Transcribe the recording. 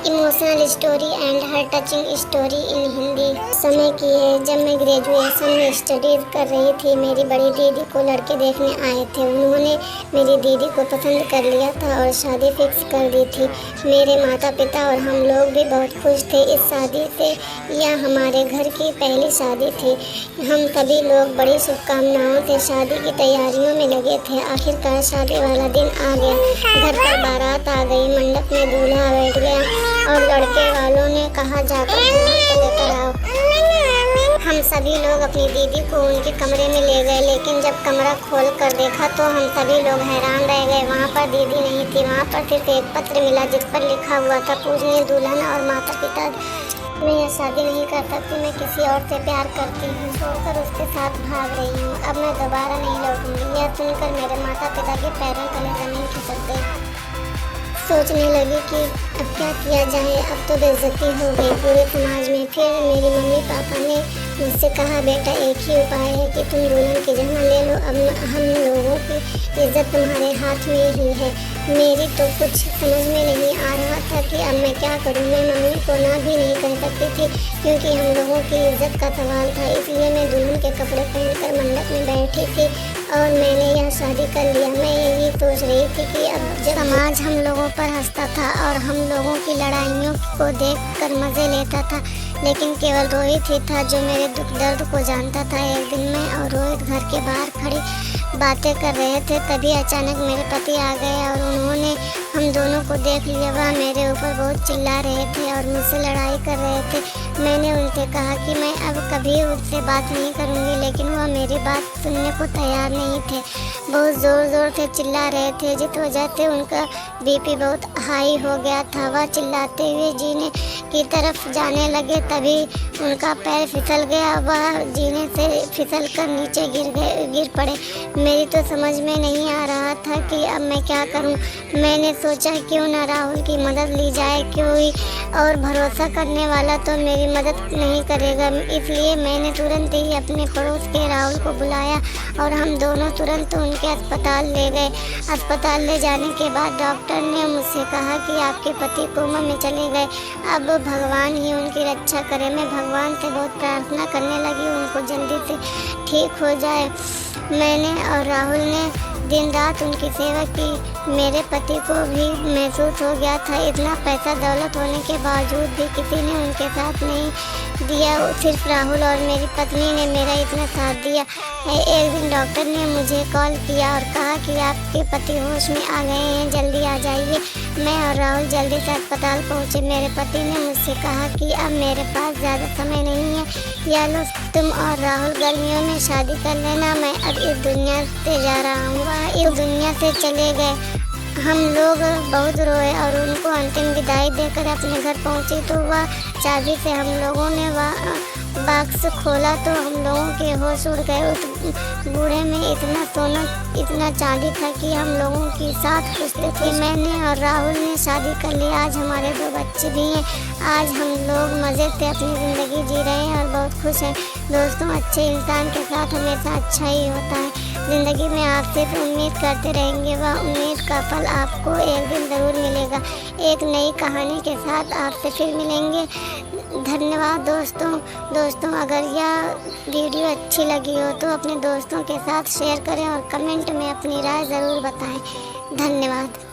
Emotional story and heart touching story in Hindi. समय की है जब मैं ग्रेजुएशन में स्टडीज कर रही थी। मेरी बड़ी दीदी को लड़के देखने आए थे। उन्होंने मेरी दीदी को पसंद कर लिया था और शादी फिक्स कर दी थी। मेरे माता पिता और हम लोग भी बहुत खुश थे इस शादी से। यह हमारे घर की पहली शादी थी। हम सभी लोग बड़ी शुभकामनाओं से शादी की तैयारियों में लगे थे। आखिरकार शादी वाला दिन आ गया। घर पर बारात आ गई। मंडप में दूल्हा बैठ गया और लड़के वालों ने कहा जाकर लेकर आओ। हम सभी लोग अपनी दीदी को उनके कमरे में ले गए, लेकिन जब कमरा खोल कर देखा तो हम सभी लोग हैरान रह गए। वहाँ पर दीदी नहीं थी। वहाँ पर सिर्फ एक पत्र मिला जिस पर लिखा हुआ था, पूजनीय दुल्हन और माता पिता, मैं यह शादी नहीं कर सकती। मैं किसी और से प्यार करती हूँ। छोड़कर उसके साथ भाग रही हूँ। अब मैं दोबारा नहीं लौटूंगी। यह सुनकर मेरे माता पिता के पैरों तले जमीन खिसक गई। सोचने लगी कि अब क्या किया जाए। अब तो बेइज्जती हो गई पूरे समाज में। फिर मेरी मम्मी पापा ने मुझसे कहा, बेटा एक ही उपाय है कि तुम दुल्हन की जगह ले लो। अब हम लोगों की इज्जत तुम्हारे हाथ में ही है। मेरी तो कुछ समझ में नहीं आ रहा था कि अब मैं क्या करूं। मैं मम्मी को ना भी नहीं कह सकती थी क्योंकि हम लोगों की इज्जत का सवाल था। इसलिए मैं दुल्हन के कपड़े पहनकर मंडप में बैठी थी और मैंने यह शादी कर लिया। मैं यही सोच रही थी कि अब जब समाज हम लोगों पर हंसता था और हम लोगों की लड़ाइयों को देखकर मज़े लेता था, लेकिन केवल रोहित ही था जो मेरे दुख दर्द को जानता था। एक दिन मैं और रोहित घर के बाहर खड़ी बातें कर रहे थे, तभी अचानक मेरे पति आ गए और उन्होंने हम दोनों को देख लिया। वह मेरे ऊपर बहुत चिल्ला रहे थे और मुझसे लड़ाई कर रहे थे। मैंने उनसे कहा कि मैं अब कभी उससे बात नहीं करूँगी, लेकिन वह मेरी बात सुनने को तैयार नहीं थे। बहुत ज़ोर ज़ोर से चिल्ला रहे थे, जिस वजह से उनका बीपी बहुत हाई हो गया था। वह चिल्लाते हुए जीने की तरफ जाने लगे, तभी उनका पैर फिसल गया। वह जीने से फिसल कर नीचे गिर पड़े। मेरी तो समझ में नहीं आ रहा था कि अब मैं क्या करूं। मैंने सोचा क्यों ना राहुल की मदद ली जाए, कोई और भरोसा करने वाला तो मेरी मदद नहीं करेगा। इसलिए मैंने तुरंत ही अपने पड़ोस के राहुल को बुलाया और हम दोनों तुरंत उनके अस्पताल ले गए। अस्पताल ले जाने के बाद डॉक्टर ने मुझसे कहा कि आपके पति कोमा में चले गए, अब भगवान ही उनकी रक्षा करे। मैं भगवान से बहुत प्रार्थना करने लगी उनको जल्दी से ठीक हो जाए। मैंने और राहुल ने दिन रात उनकी सेवा की। मेरे पति को भी महसूस हो गया था इतना पैसा दौलत होने के बावजूद भी किसी ने उनके साथ नहीं दिया। सिर्फ राहुल और मेरी पत्नी ने मेरा इतना साथ दिया। एक दिन डॉक्टर ने मुझे कॉल किया और कहा कि आपके पति होश में आ गए हैं, जल्दी आ जाइए। मैं और राहुल जल्दी से अस्पताल पहुंचे। मेरे पति ने मुझसे कहा कि अब मेरे पास ज़्यादा समय नहीं है, या लो तुम और राहुल गर्मियों में शादी कर लेना। मैं अब इस दुनिया से जा रहा हूँ। वह इस दुनिया से चले गए। हम लोग बहुत रोए और उनको अंतिम विदाई देकर अपने घर पहुंचे तो वह चाबी से हम लोगों ने वह बॉक्स खोला तो हम लोगों के होश उड़ गए। उस बूढ़े में इतना सोना इतना चांदी था कि हम लोगों की साथ खुशते थे। मैंने और राहुल ने शादी कर ली। आज हमारे 2 बच्चे भी हैं। आज हम लोग मज़े से अपनी ज़िंदगी जी रहे हैं और बहुत खुश हैं। दोस्तों, अच्छे इंसान के साथ हमेशा अच्छा ही होता है। ज़िंदगी में आपसे उम्मीद करते रहेंगे, वह उम्मीद का फल आपको एक दिन ज़रूर मिलेगा। एक नई कहानी के साथ आपसे फिर मिलेंगे। धन्यवाद दोस्तों, अगर यह वीडियो अच्छी लगी हो तो अपने दोस्तों के साथ शेयर करें और कमेंट में अपनी राय ज़रूर बताएं। धन्यवाद।